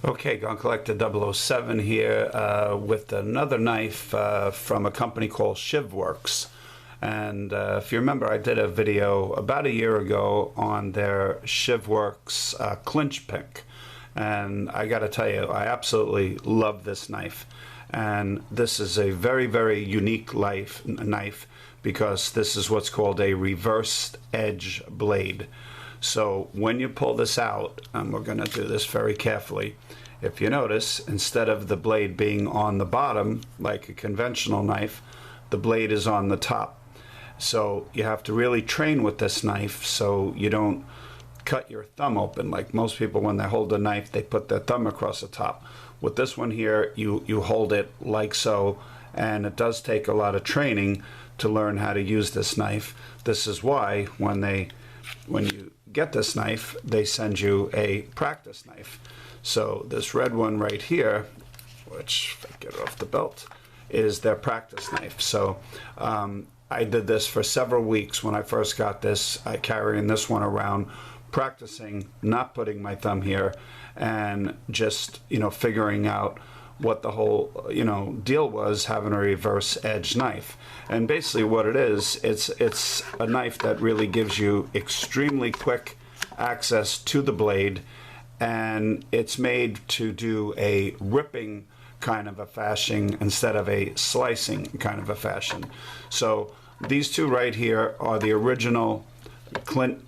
Okay, Gun Collector 007 here with another knife from a company called Shivworks. And if you remember, I did a video about a year ago on their Shivworks clinch pick. And I got to tell you, I absolutely love this knife. And this is a very, very unique knife because this is what's called a reversed edge blade. So when you pull this out, and we're going to do this very carefully, if you notice, instead of the blade being on the bottom like a conventional knife, the blade is on the top. So you have to really train with this knife so you don't cut your thumb open. Like most people, when they hold a knife, they put their thumb across the top. With this one here, you hold it like so, and it does take a lot of training to learn how to use this knife. This is why when you get this knife, they send you a practice knife. So this red one right here, which if I get it off the belt, is their practice knife. So I did this for several weeks when I first got this. I carrying this one around, practicing not putting my thumb here, and just figuring out what the whole deal was, having a reverse edge knife. And basically what it is, it's a knife that really gives you extremely quick access to the blade, and it's made to do a ripping kind of a fashion instead of a slicing kind of a fashion. So these two right here are the original clinch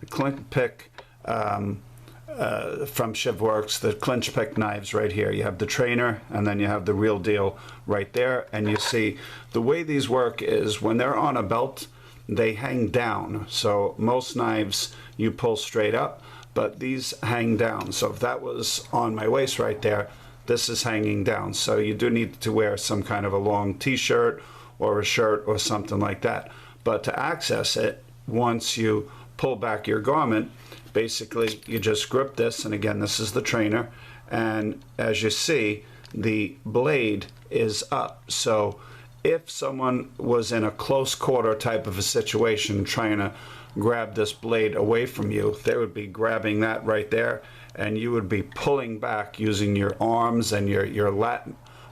pick from Shivworks, the clinch pick knives right here. You have the trainer and then you have the real deal right there. And you see the way these work is when they're on a belt, they hang down. So most knives you pull straight up, but these hang down. So if that was on my waist right there, this is hanging down. So you do need to wear some kind of a long t-shirt or a shirt or something like that. But to access it, once you pull back your garment, basically you just grip this, and again, this is the trainer, and as you see, the blade is up. So if someone was in a close quarter type of a situation trying to grab this blade away from you, they would be grabbing that right there, and you would be pulling back using your arms and your lat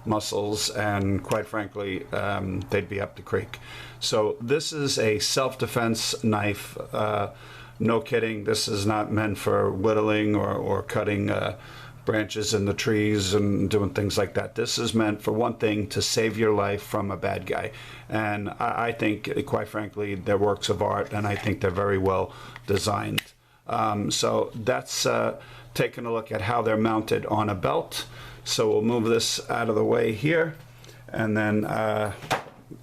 muscles, and quite frankly, they'd be up the creek. So this is a self-defense knife. No kidding, this is not meant for whittling or cutting branches in the trees and doing things like that. This is meant for one thing, to save your life from a bad guy. And I think, quite frankly, they're works of art, and I think they're very well designed. So that's taking a look at how they're mounted on a belt. So we'll move this out of the way here, and then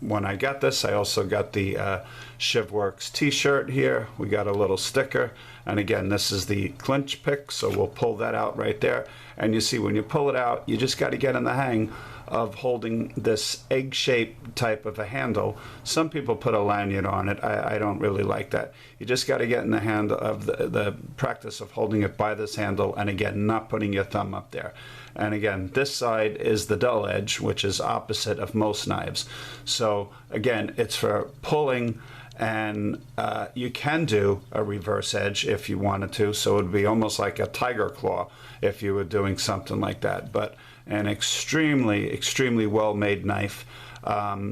when I got this, I also got the Shivworks t-shirt here. We got a little sticker, and again, this is the clinch pick, so we'll pull that out right there. And you see, when you pull it out, you just got to get in the hang of holding this egg-shaped type of a handle. Some people put a lanyard on it. I don't really like that. You just got to get in the hand of the practice of holding it by this handle, and again, not putting your thumb up there. And again, this side is the dull edge, which is opposite of most knives. So again, it's for pulling, and you can do a reverse edge if you wanted to, so it would be almost like a tiger claw if you were doing something like that. But an extremely, extremely well-made knife.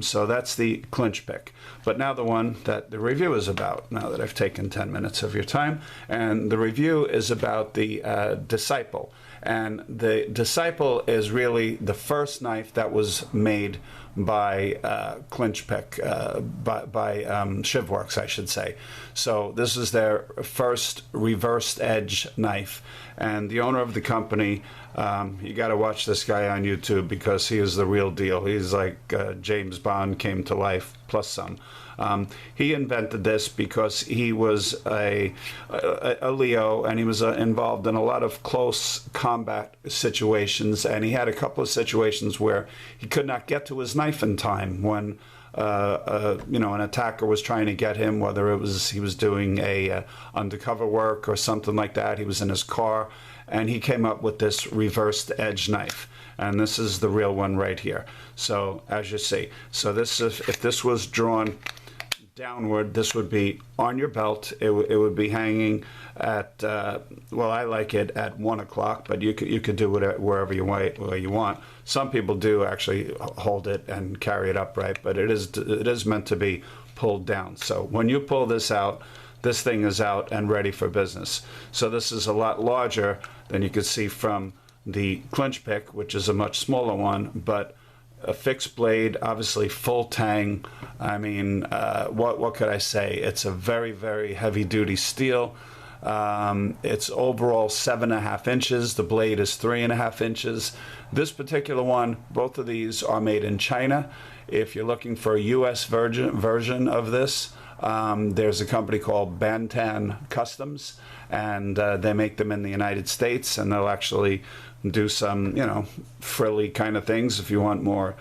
So that's the clinch pick. But now the one that the review is about, now that I've taken 10 minutes of your time, and the review is about the Disciple. And the Disciple is really the first knife that was made by clinch pick, by Shivworks, I should say. So this is their first reversed edge knife, and the owner of the company, you got to watch this guy on YouTube because he is the real deal. He's like James Bond came to life plus some. He invented this because he was a Leo, and he was involved in a lot of close combat situations, and he had a couple of situations where he could not get to his knife in time when an attacker was trying to get him, whether it was he was doing a undercover work or something like that. He was in his car, and he came up with this reversed edge knife, and this is the real one right here. So as you see, so this is, if this was drawn downward. This would be on your belt. It would be hanging at, well, I like it at 1 o'clock, but you could do it wherever you want. Some people do actually hold it and carry it upright, but it is meant to be pulled down. So when you pull this out, this thing is out and ready for business. So this is a lot larger than you could see from the clinch pick, which is a much smaller one, but a fixed blade, obviously full tang. I mean, what could I say? It's a very, very heavy duty steel. It's overall 7.5 inches. The blade is 3.5 inches. This particular one, both of these are made in China. If you're looking for a US version of this, there's a company called Bantan Customs, and they make them in the United States, and they'll actually do some, you know, frilly kind of things. If you want more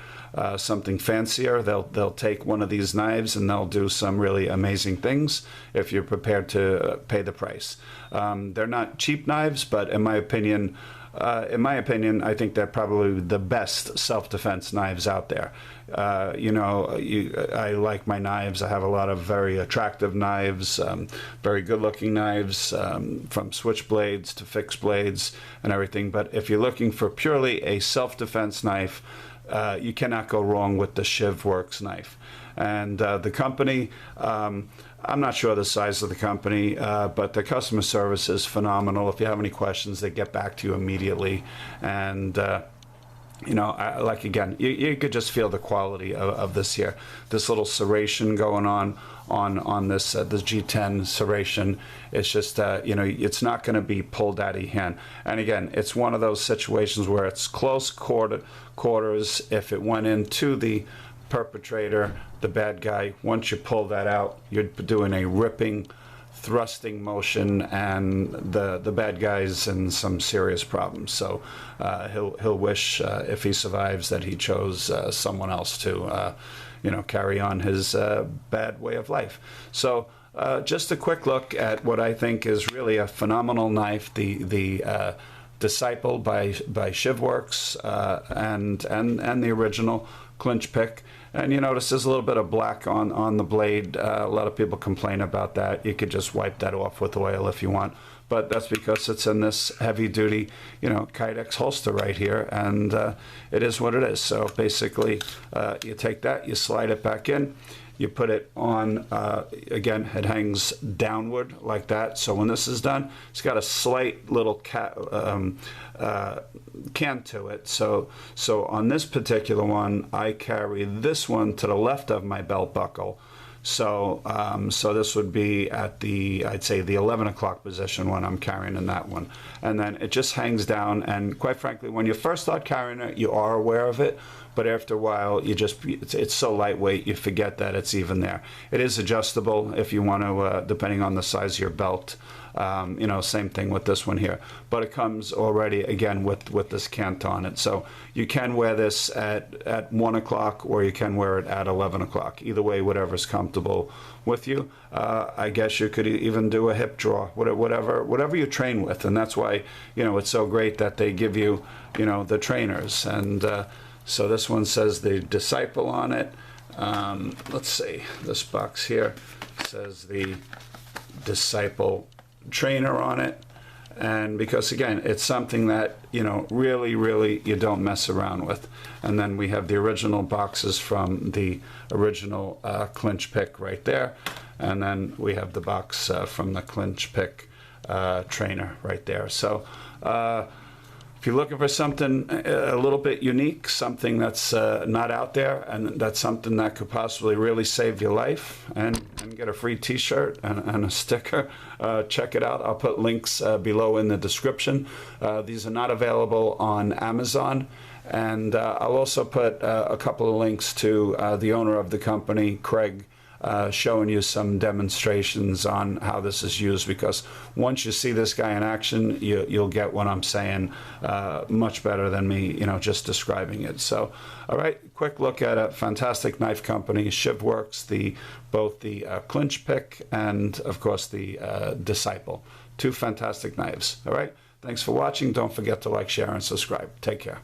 something fancier, they'll take one of these knives and they'll do some really amazing things if you're prepared to pay the price. They're not cheap knives, but in my opinion, I think they're probably the best self-defense knives out there. You know, I like my knives. I have a lot of very attractive knives, very good-looking knives, from switchblades to fixed blades and everything. But if you're looking for purely a self-defense knife, you cannot go wrong with the Shivworks knife. And the company, I'm not sure the size of the company, but the customer service is phenomenal. If you have any questions, they get back to you immediately. And you know, like again, you could just feel the quality of this here. This little serration going on this this G10 serration. It's just you know, it's not going to be pulled out of your hand. And again, it's one of those situations where it's close quarters. If it went into the perpetrator, the bad guy, once you pull that out, you're doing a ripping, thrusting motion, and the bad guy's in some serious problems. So he'll wish, if he survives, that he chose someone else to you know, carry on his bad way of life. So just a quick look at what I think is really a phenomenal knife, the Disciple by Shivworks, and the original clinch pick. And you notice there's a little bit of black on the blade. A lot of people complain about that. You could just wipe that off with oil if you want, but that's because it's in this heavy duty, you know, Kydex holster right here, and it is what it is. So basically, you take that, you slide it back in, you put it on, again, it hangs downward like that. So when this is done, it's got a slight little cant to it. So on this particular one, I carry this one to the left of my belt buckle. So so this would be at the, I'd say, the 11 o'clock position when I'm carrying in that one. And then it just hangs down, and quite frankly, when you first start carrying it, you are aware of it, but after a while, you just, it's so lightweight, you forget that it's even there. It is adjustable if you want to, depending on the size of your belt. You know, same thing with this one here, but it comes already again with this cant on it. So you can wear this at 1 o'clock, or you can wear it at 11 o'clock. Either way, whatever's comfortable with you. I guess you could even do a hip draw, whatever you train with, and that's why, you know, it's so great that they give you, you know, the trainers. And so this one says the Disciple on it. Let's see, this box here says the Disciple trainer on it, and because again, it's something that, you know, really you don't mess around with. And then we have the original boxes from the original clinch pick right there, and then we have the box from the clinch pick trainer right there. So if you're looking for something a little bit unique, something that's not out there, and that's something that could possibly really save your life, and get a free t-shirt and a sticker, check it out. I'll put links below in the description. These are not available on Amazon, and I'll also put a couple of links to the owner of the company, Craig, showing you some demonstrations on how this is used, because once you see this guy in action, you'll get what I'm saying much better than me, you know, just describing it. So, all right, quick look at a fantastic knife company, Shivworks, both the clinch pick and, of course, the Disciple. Two fantastic knives. All right, thanks for watching. Don't forget to like, share, and subscribe. Take care.